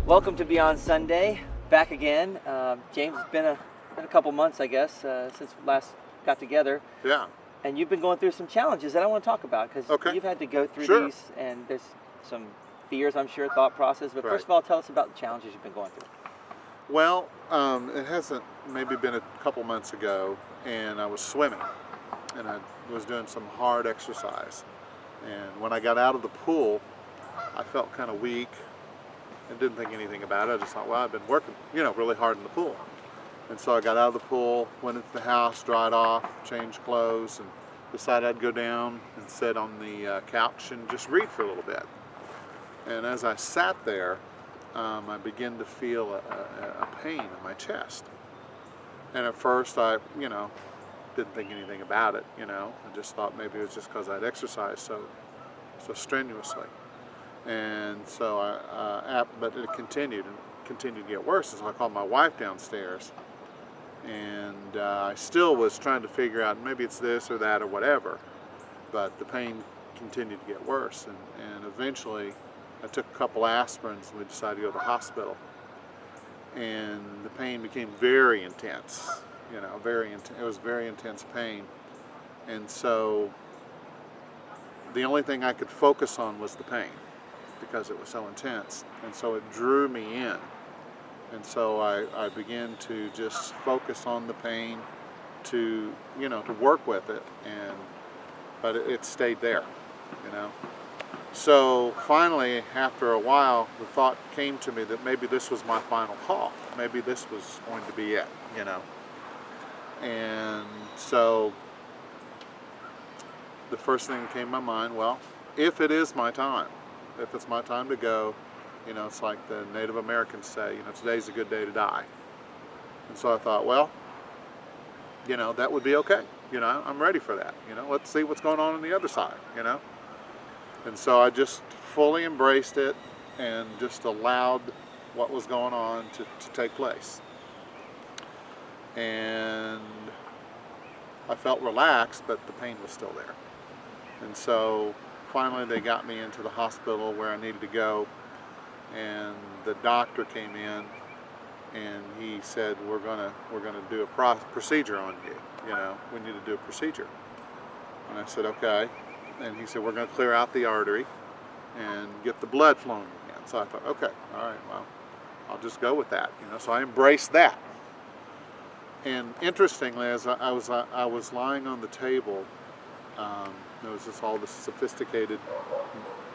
Welcome to Beyond Sunday, back again. James, it's been a couple months, I guess, since we last got together. Yeah. And you've been going through some challenges that I want to talk about, because Okay. you've had to go through Sure. these, and there's some fears, I'm sure, thought process. But Right. first of all, tell us about the challenges you've been going through. Well, it hasn't maybe been a couple months ago, and I was swimming, and I was doing some hard exercise. And when I got out of the pool, I felt kind of weak and didn't think anything about it. I just thought, well, I've been working, really hard in the pool. And so I got out of the pool, went into the house, dried off, changed clothes, and decided I'd go down and sit on the couch and just read for a little bit. And as I sat there, I began to feel a pain in my chest. And at first I, didn't think anything about it, I just thought maybe it was just because I'd exercised so strenuously. And so but it continued to get worse. So I called my wife downstairs, and I still was trying to figure out maybe it's this or that or whatever, but the pain continued to get worse. And eventually I took a couple aspirins and we decided to go to the hospital. And the pain became very intense, it was very intense pain. And so the only thing I could focus on was the pain, because it was so intense. And so it drew me in. And so I began to just focus on the pain, to work with it, but it stayed there, So finally, after a while, the thought came to me that maybe this was my final call. Maybe this was going to be it, And so the first thing that came to my mind, well, if it is my time, if it's my time to go, it's like the Native Americans say, today's a good day to die. And so I thought, well, that would be okay. I'm ready for that. Let's see what's going on the other side, And so I just fully embraced it and just allowed what was going on to take place. And I felt relaxed, but the pain was still there. And so finally they got me into the hospital where I needed to go, and the doctor came in and he said, we're gonna do a procedure on you. We need to do a procedure. And I said, okay. And he said, we're going to clear out the artery and get the blood flowing again. So I thought, okay, all right, well, I'll just go with that. So I embraced that. And interestingly, as I was lying on the table, there was all this sophisticated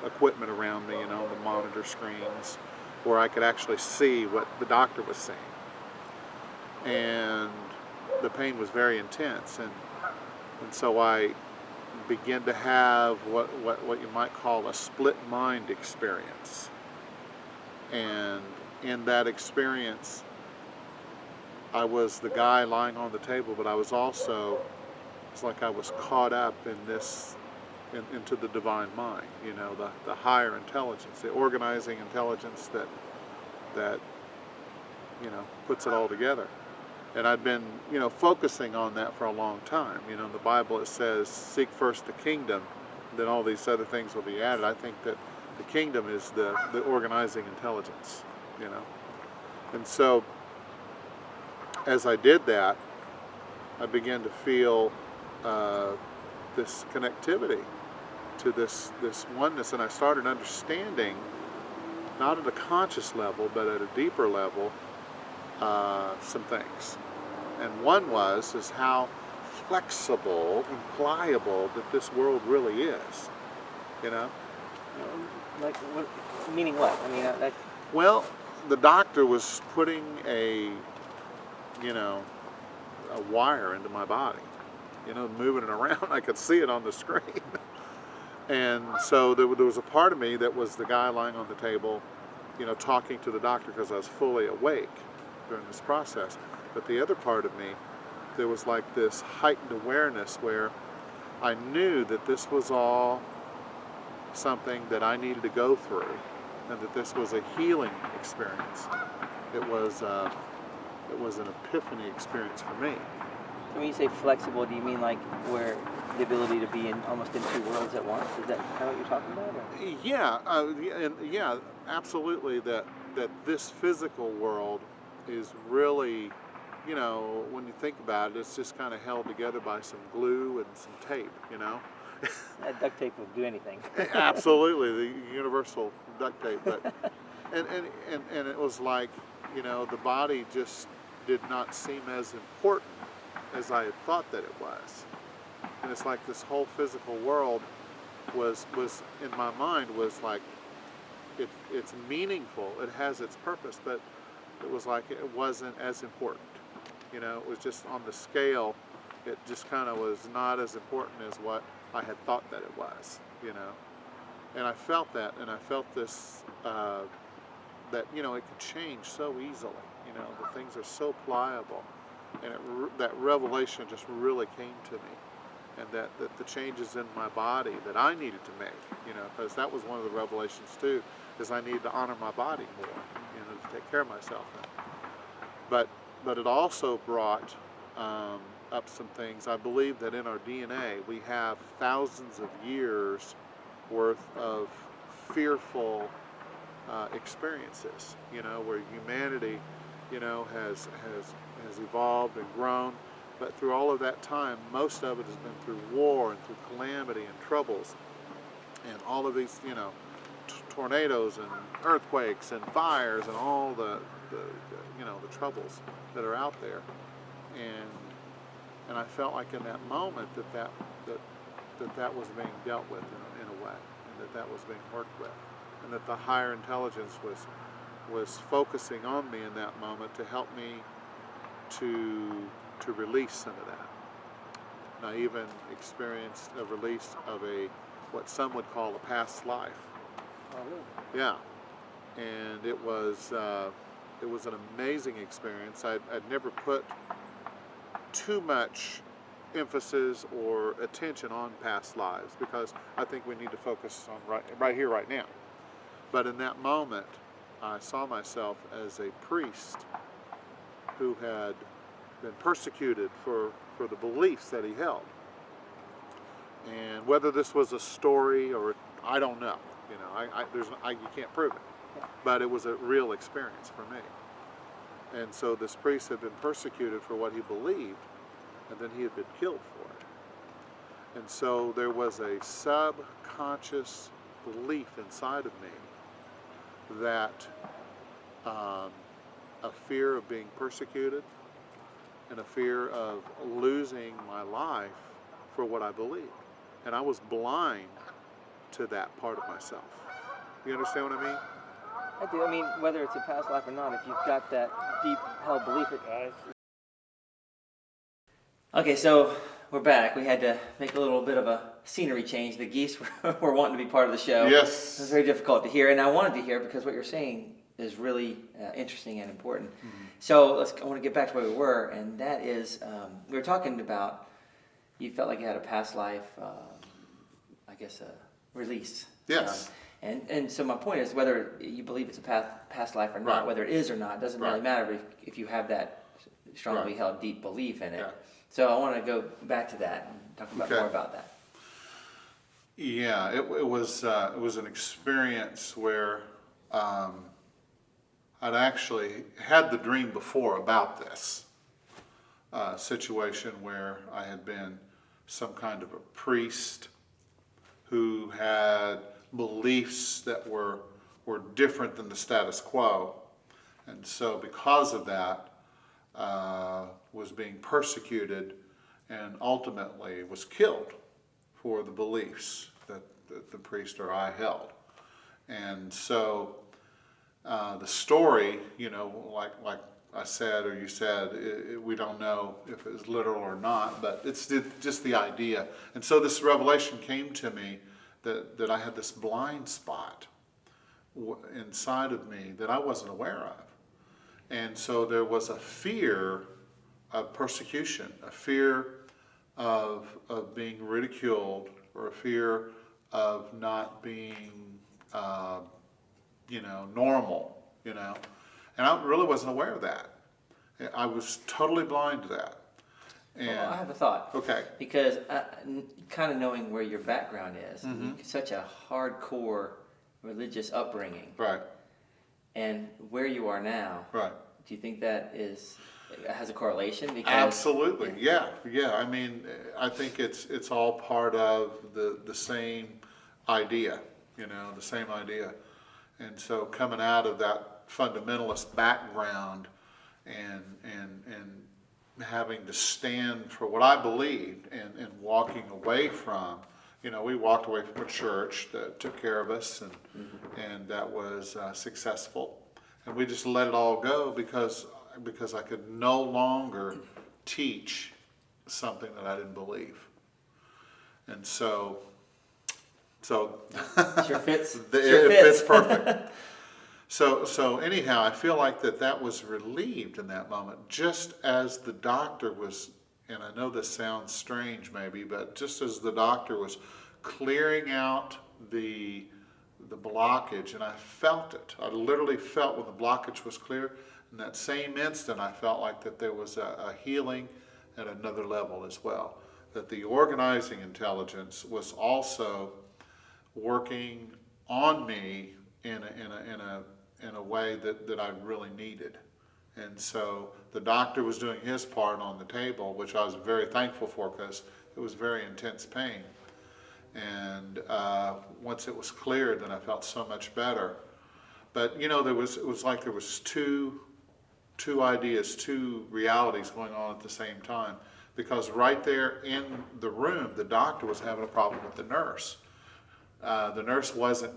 equipment around me, the monitor screens, where I could actually see what the doctor was saying. And the pain was very intense, and so I began to have what you might call a split mind experience. And in that experience, I was the guy lying on the table, but I was also, it's like I was caught up in this, into the divine mind, the higher intelligence, the organizing intelligence that puts it all together. And I'd been, focusing on that for a long time. In the Bible it says, seek first the kingdom, then all these other things will be added. I think that the kingdom is the organizing intelligence, And so as I did that, I began to feel this connectivity to this oneness, and I started understanding, not at a conscious level, but at a deeper level, some things. And one is how flexible and pliable that this world really is, Like, what, meaning what? I mean, Well, the doctor was putting a wire into my body, moving it around. I could see it on the screen. And so there was a part of me that was the guy lying on the table, talking to the doctor, because I was fully awake during this process. But the other part of me, there was like this heightened awareness where I knew that this was all something that I needed to go through, and that this was a healing experience. It was an epiphany experience for me. when you say flexible, do you mean like where the ability to be in almost in two worlds at once? Is that kind of what you're talking about? Or? Yeah, yeah, absolutely. That that this physical world is really, you know, when you think about it, it's just kind of held together by some glue and some tape, you know. That duct tape will do anything. Absolutely, the universal duct tape. But and it was like, you know, the body just did not seem as important as I had thought that it was. And it's like this whole physical world was in my mind was like, it's meaningful, it has its purpose, but it was like it wasn't as important. You know, it was just on the scale, it just kind of was not as important as what I had thought that it was, you know. And I felt that, and I felt this, that, you know, it could change so easily, you know, the things are so pliable. And that revelation just really came to me. And that the changes in my body that I needed to make, you know, because that was one of the revelations too, is I needed to honor my body more, you know, to take care of myself. But it also brought up some things. I believe that in our DNA we have thousands of years worth of fearful experiences, you know, where humanity, you know, has evolved and grown. But through all of that time, most of it has been through war and through calamity and troubles, and all of these, you know, tornadoes and earthquakes and fires and all the you know, the troubles that are out there. And I felt like in that moment that was being dealt with in a way, and that was being worked with, and that the higher intelligence was focusing on me in that moment to help me to release some of that. And I even experienced a release of what some would call a past life. Oh, really? Yeah, and it was an amazing experience. I'd never put too much emphasis or attention on past lives, because I think we need to focus on right here, right now. But in that moment, I saw myself as a priest who had been persecuted for the beliefs that he held. And whether this was a story or I don't know, you know, you can't prove it, but it was a real experience for me. And so this priest had been persecuted for what he believed, and then he had been killed for it. And so there was a subconscious belief inside of me that a fear of being persecuted and a fear of losing my life for what I believed. And I was blind to that part of myself. You understand what I mean? I do. I mean, whether it's a past life or not, if you've got that deep held belief, Okay, so we're back. We had to make a little bit of a scenery change. The geese were wanting to be part of the show. Yes. It was very difficult to hear, and I wanted to hear because what you're saying is really interesting and important. Mm-hmm. So I want to get back to where we were, and that is, we were talking about, you felt like you had a past life, I guess, release. Yes. And so my point is, whether you believe it's a past life or not, right. Whether it is or not, doesn't right. really matter if you have that strongly right. held deep belief in it. Yeah. So I want to go back to that and talk about more about that. Yeah, it was an experience where I'd actually had the dream before about this situation where I had been some kind of a priest who had beliefs that were different than the status quo, and so because of that was being persecuted and ultimately was killed for the beliefs that the priest or I held. And so the story, you know, like I said or you said, we don't know if it was literal or not, but it's just the idea. And so this revelation came to me that I had this blind spot inside of me that I wasn't aware of. And so there was a fear of persecution, a fear of being ridiculed, or a fear of not being, normal, And I really wasn't aware of that. I was totally blind to that. And, well, I have a thought. Okay. Because kind of knowing where your background is, mm-hmm. such a hardcore religious upbringing. Right. and where you are now, Right. do you think that has a correlation? Because Absolutely. Yeah. I mean, I think it's all part of the same idea, the same idea. And so coming out of that fundamentalist background and having to stand for what I believed and walking away from, we walked away from a church that took care of us and that was successful. And we just let it all go because I could no longer teach something that I didn't believe. And so sure fits. it fits perfect. So anyhow, I feel like that was relieved in that moment, just as the doctor was, and I know this sounds strange maybe, but just as the doctor was clearing out the blockage, and I felt it. I literally felt when the blockage was clear. In that same instant, I felt like that there was a healing at another level as well. That the organizing intelligence was also working on me in a way that I really needed. And so the doctor was doing his part on the table, which I was very thankful for because it was very intense pain. And once it was cleared, then I felt so much better. But it was like there was two ideas, two realities going on at the same time. Because right there in the room, the doctor was having a problem with the nurse. The nurse wasn't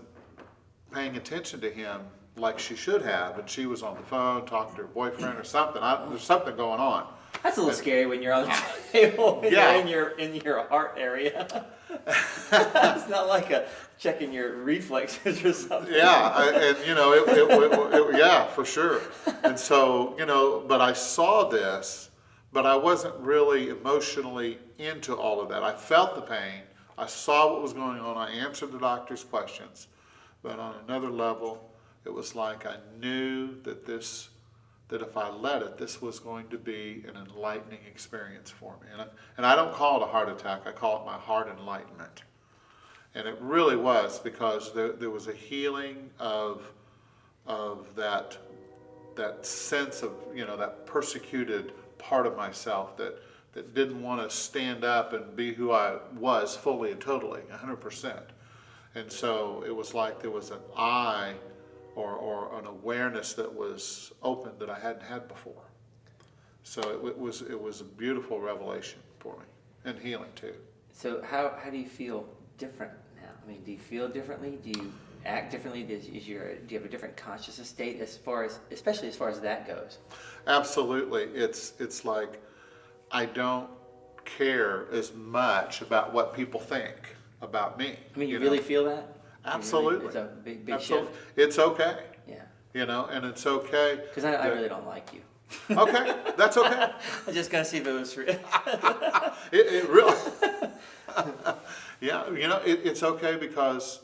paying attention to him like she should have, and she was on the phone talking to her boyfriend or something. There's something going on. That's a little scary when you're on the table and you're in your heart area. It's not like checking your reflexes or something. Yeah, yeah, for sure. And so, but I saw this, but I wasn't really emotionally into all of that. I felt the pain. I saw what was going on. I answered the doctor's questions. But on another level, it was like I knew that if I let it, this was going to be an enlightening experience for me. And I don't call it a heart attack. I call it my heart enlightenment. And it really was, because there was a healing of that sense of, that persecuted part of myself that didn't want to stand up and be who I was fully and totally, 100%. And so it was like there was an eye or an awareness that was open that I hadn't had before. So it was a beautiful revelation for me, and healing too. So how do you feel different now? I mean, do you feel differently? Do you act differently? Do you have a different consciousness state especially as far as that goes? Absolutely. It's like I don't care as much about what people think about me. I mean, you really feel that? Absolutely. It's a big Absolutely. shift. It's okay. Yeah. And it's okay. Because I really don't like you. Okay, that's okay. I'm just gonna see if it was real. It really. Yeah, it's okay because